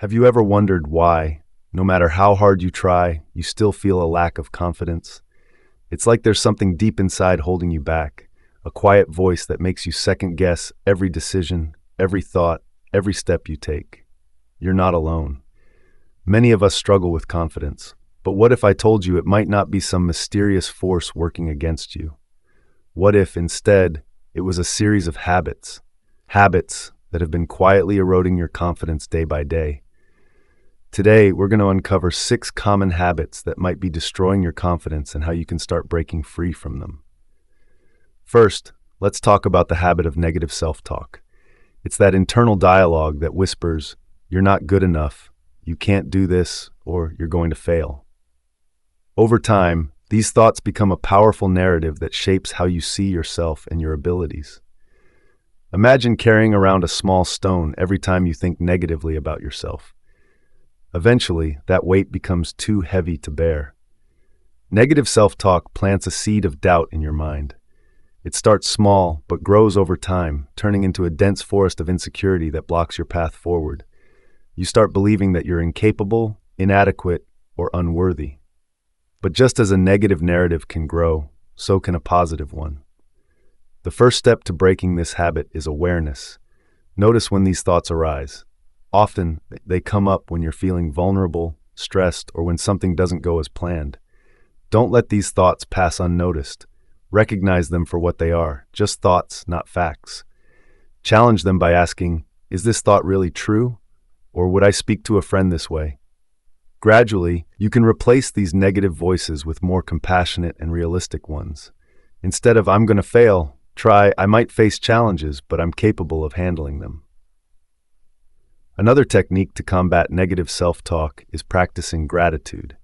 Have you ever wondered why, no matter how hard you try, you still feel a lack of confidence? It's like there's something deep inside holding you back, a quiet voice that makes you second-guess every decision, every thought, every step you take. You're not alone. Many of us struggle with confidence, but what if I told you it might not be some mysterious force working against you? What if, instead, it was a series of habits that have been quietly eroding your confidence day by day? Today, we're going to uncover 6 common habits that might be destroying your confidence and how you can start breaking free from them. First, let's talk about the habit of negative self-talk. It's that internal dialogue that whispers, "You're not good enough, you can't do this, or you're going to fail." Over time, these thoughts become a powerful narrative that shapes how you see yourself and your abilities. Imagine carrying around a small stone every time you think negatively about yourself. Eventually, that weight becomes too heavy to bear. Negative self-talk plants a seed of doubt in your mind. It starts small, but grows over time, turning into a dense forest of insecurity that blocks your path forward. You start believing that you're incapable, inadequate, or unworthy. But just as a negative narrative can grow, so can a positive one. The first step to breaking this habit is awareness. Notice when these thoughts arise. Often, they come up when you're feeling vulnerable, stressed, or when something doesn't go as planned. Don't let these thoughts pass unnoticed. Recognize them for what they are, just thoughts, not facts. Challenge them by asking, "Is this thought really true? Or would I speak to a friend this way?" Gradually, you can replace these negative voices with more compassionate and realistic ones. Instead of "I'm going to fail," try "I might face challenges, but I'm capable of handling them." Another technique to combat negative self-talk is practicing gratitude.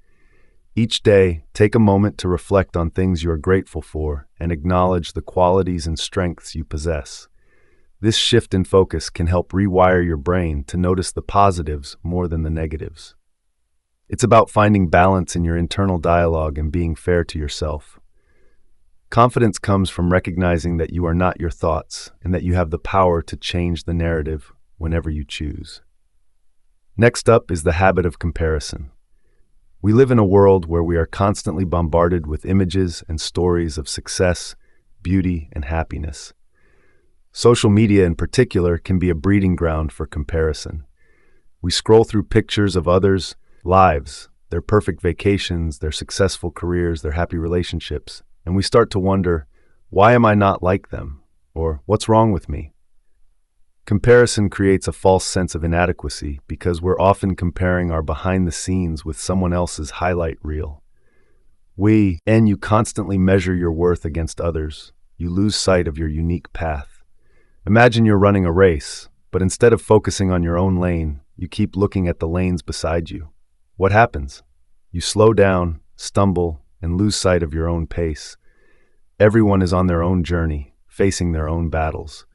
Each day, take a moment to reflect on things you are grateful for and acknowledge the qualities and strengths you possess. This shift in focus can help rewire your brain to notice the positives more than the negatives. It's about finding balance in your internal dialogue and being fair to yourself. Confidence comes from recognizing that you are not your thoughts and that you have the power to change the narrative whenever you choose. Next up is the habit of comparison. We live in a world where we are constantly bombarded with images and stories of success, beauty, and happiness. Social media in particular can be a breeding ground for comparison. We scroll through pictures of others' lives, their perfect vacations, their successful careers, their happy relationships, and we start to wonder, why am I not like them? Or what's wrong with me? Comparison creates a false sense of inadequacy because we're often comparing our behind the scenes with someone else's highlight reel. You constantly measure your worth against others. You lose sight of your unique path. Imagine you're running a race, but instead of focusing on your own lane, you keep looking at the lanes beside you. What happens? You slow down, stumble, and lose sight of your own pace. Everyone is on their own journey, facing their own battles.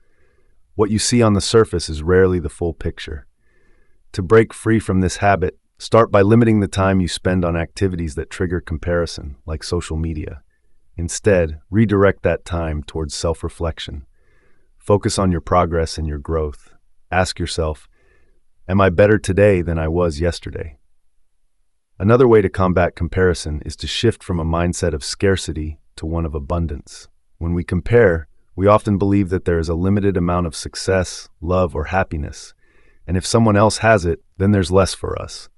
What you see on the surface is rarely the full picture. To break free from this habit, start by limiting the time you spend on activities that trigger comparison, like social media. Instead, redirect that time towards self-reflection. Focus on your progress and your growth. Ask yourself, am I better today than I was yesterday? Another way to combat comparison is to shift from a mindset of scarcity to one of abundance. When we compare, we often believe that there is a limited amount of success, love, or happiness, and if someone else has it, then there's less for us.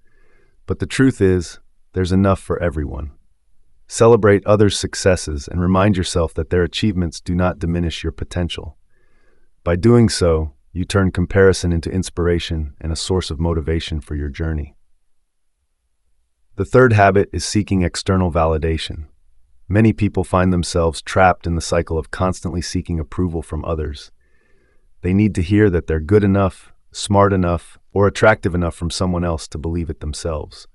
But the truth is, there's enough for everyone. Celebrate others' successes and remind yourself that their achievements do not diminish your potential. By doing so, you turn comparison into inspiration and a source of motivation for your journey. The third habit is seeking external validation. Many people find themselves trapped in the cycle of constantly seeking approval from others. They need to hear that they're good enough, smart enough, or attractive enough from someone else to believe it themselves.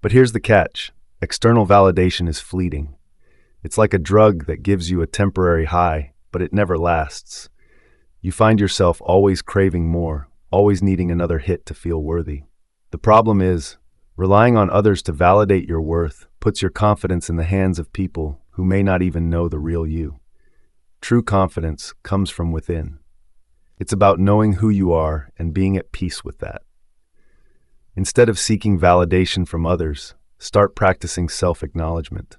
But here's the catch. External validation is fleeting. It's like a drug that gives you a temporary high, but it never lasts. You find yourself always craving more, always needing another hit to feel worthy. The problem is, relying on others to validate your worth puts your confidence in the hands of people who may not even know the real you. True confidence comes from within. It's about knowing who you are and being at peace with that. Instead of seeking validation from others, start practicing self-acknowledgement.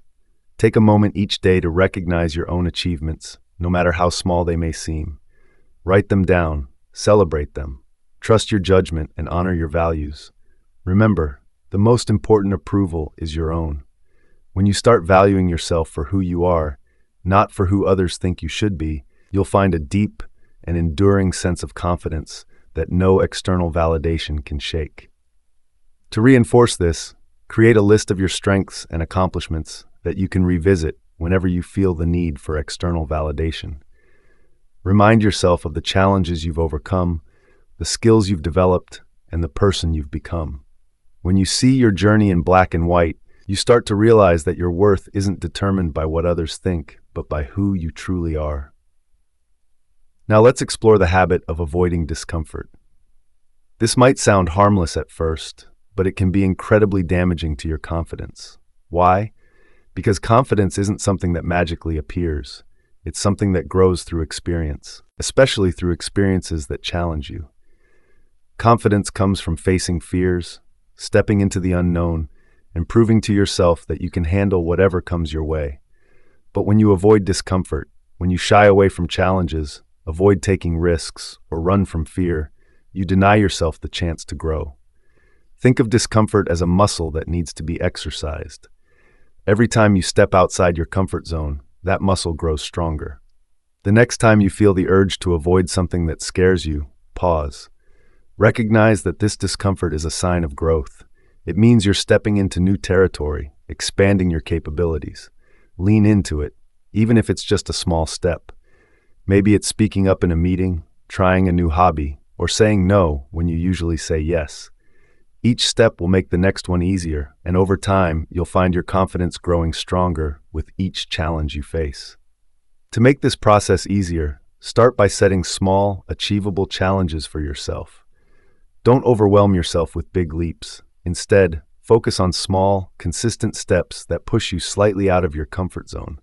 Take a moment each day to recognize your own achievements, no matter how small they may seem. Write them down, celebrate them, trust your judgment, and honor your values. Remember, the most important approval is your own. When you start valuing yourself for who you are, not for who others think you should be, you'll find a deep and enduring sense of confidence that no external validation can shake. To reinforce this, create a list of your strengths and accomplishments that you can revisit whenever you feel the need for external validation. Remind yourself of the challenges you've overcome, the skills you've developed, and the person you've become. When you see your journey in black and white, you start to realize that your worth isn't determined by what others think, but by who you truly are. Now let's explore the habit of avoiding discomfort. This might sound harmless at first, but it can be incredibly damaging to your confidence. Why? Because confidence isn't something that magically appears. It's something that grows through experience, especially through experiences that challenge you. Confidence comes from facing fears, stepping into the unknown, and proving to yourself that you can handle whatever comes your way. But when you avoid discomfort, when you shy away from challenges, avoid taking risks, or run from fear, you deny yourself the chance to grow. Think of discomfort as a muscle that needs to be exercised. Every time you step outside your comfort zone, that muscle grows stronger. The next time you feel the urge to avoid something that scares you, pause. Recognize that this discomfort is a sign of growth. It means you're stepping into new territory, expanding your capabilities. Lean into it, even if it's just a small step. Maybe it's speaking up in a meeting, trying a new hobby, or saying no when you usually say yes. Each step will make the next one easier, and over time, you'll find your confidence growing stronger with each challenge you face. To make this process easier, start by setting small, achievable challenges for yourself. Don't overwhelm yourself with big leaps. Instead, focus on small, consistent steps that push you slightly out of your comfort zone.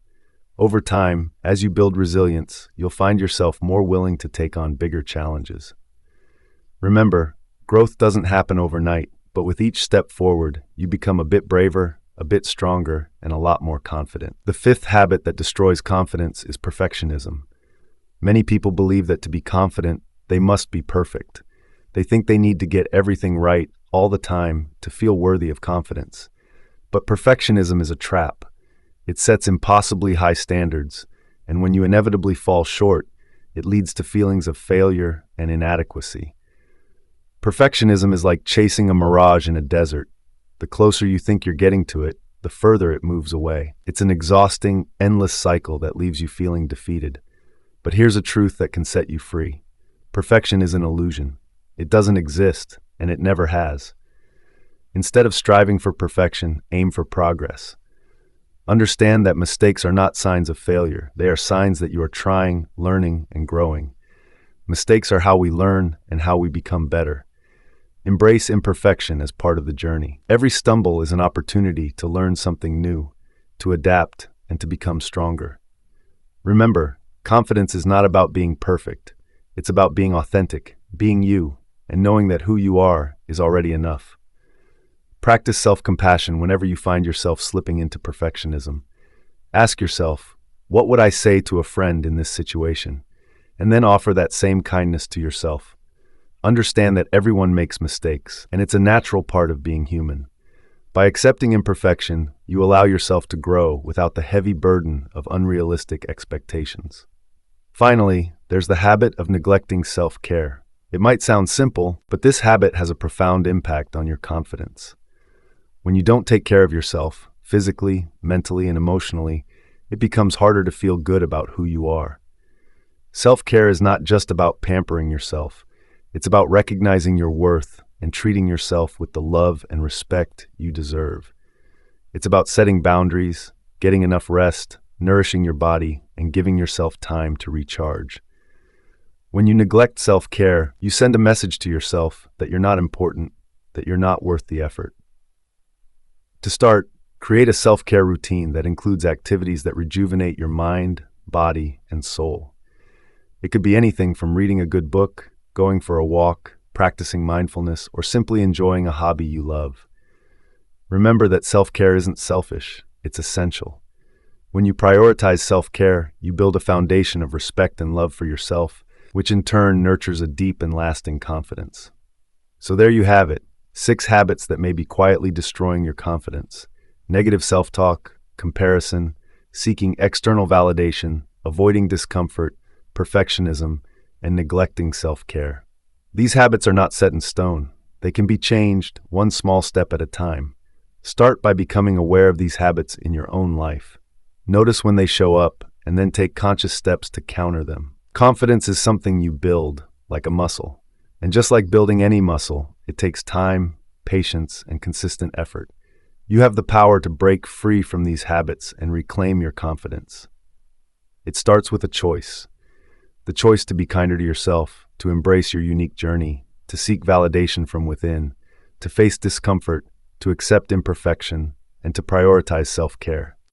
Over time, as you build resilience, you'll find yourself more willing to take on bigger challenges. Remember, growth doesn't happen overnight, but with each step forward, you become a bit braver, a bit stronger, and a lot more confident. The fifth habit that destroys confidence is perfectionism. Many people believe that to be confident, they must be perfect. They think they need to get everything right all the time to feel worthy of confidence. But perfectionism is a trap. It sets impossibly high standards, and when you inevitably fall short, it leads to feelings of failure and inadequacy. Perfectionism is like chasing a mirage in a desert. The closer you think you're getting to it, the further it moves away. It's an exhausting, endless cycle that leaves you feeling defeated. But here's a truth that can set you free. Perfection is an illusion. It doesn't exist, and it never has. Instead of striving for perfection, aim for progress. Understand that mistakes are not signs of failure. They are signs that you are trying, learning, and growing. Mistakes are how we learn and how we become better. Embrace imperfection as part of the journey. Every stumble is an opportunity to learn something new, to adapt, and to become stronger. Remember, confidence is not about being perfect. It's about being authentic, being you, and knowing that who you are is already enough. Practice self-compassion whenever you find yourself slipping into perfectionism. Ask yourself, what would I say to a friend in this situation? And then offer that same kindness to yourself. Understand that everyone makes mistakes, and it's a natural part of being human. By accepting imperfection, you allow yourself to grow without the heavy burden of unrealistic expectations. Finally, there's the habit of neglecting self-care. It might sound simple, but this habit has a profound impact on your confidence. When you don't take care of yourself, physically, mentally, and emotionally, it becomes harder to feel good about who you are. Self-care is not just about pampering yourself. It's about recognizing your worth and treating yourself with the love and respect you deserve. It's about setting boundaries, getting enough rest, nourishing your body, and giving yourself time to recharge. When you neglect self-care, you send a message to yourself that you're not important, that you're not worth the effort. To start, create a self-care routine that includes activities that rejuvenate your mind, body, and soul. It could be anything from reading a good book, going for a walk, practicing mindfulness, or simply enjoying a hobby you love. Remember that self-care isn't selfish, it's essential. When you prioritize self-care, you build a foundation of respect and love for yourself, which in turn nurtures a deep and lasting confidence. So there you have it, 6 habits that may be quietly destroying your confidence. Negative self-talk, comparison, seeking external validation, avoiding discomfort, perfectionism, and neglecting self-care. These habits are not set in stone. They can be changed one small step at a time. Start by becoming aware of these habits in your own life. Notice when they show up, and then take conscious steps to counter them. Confidence is something you build, like a muscle. And just like building any muscle, it takes time, patience, and consistent effort. You have the power to break free from these habits and reclaim your confidence. It starts with a choice. The choice to be kinder to yourself, to embrace your unique journey, to seek validation from within, to face discomfort, to accept imperfection, and to prioritize self-care.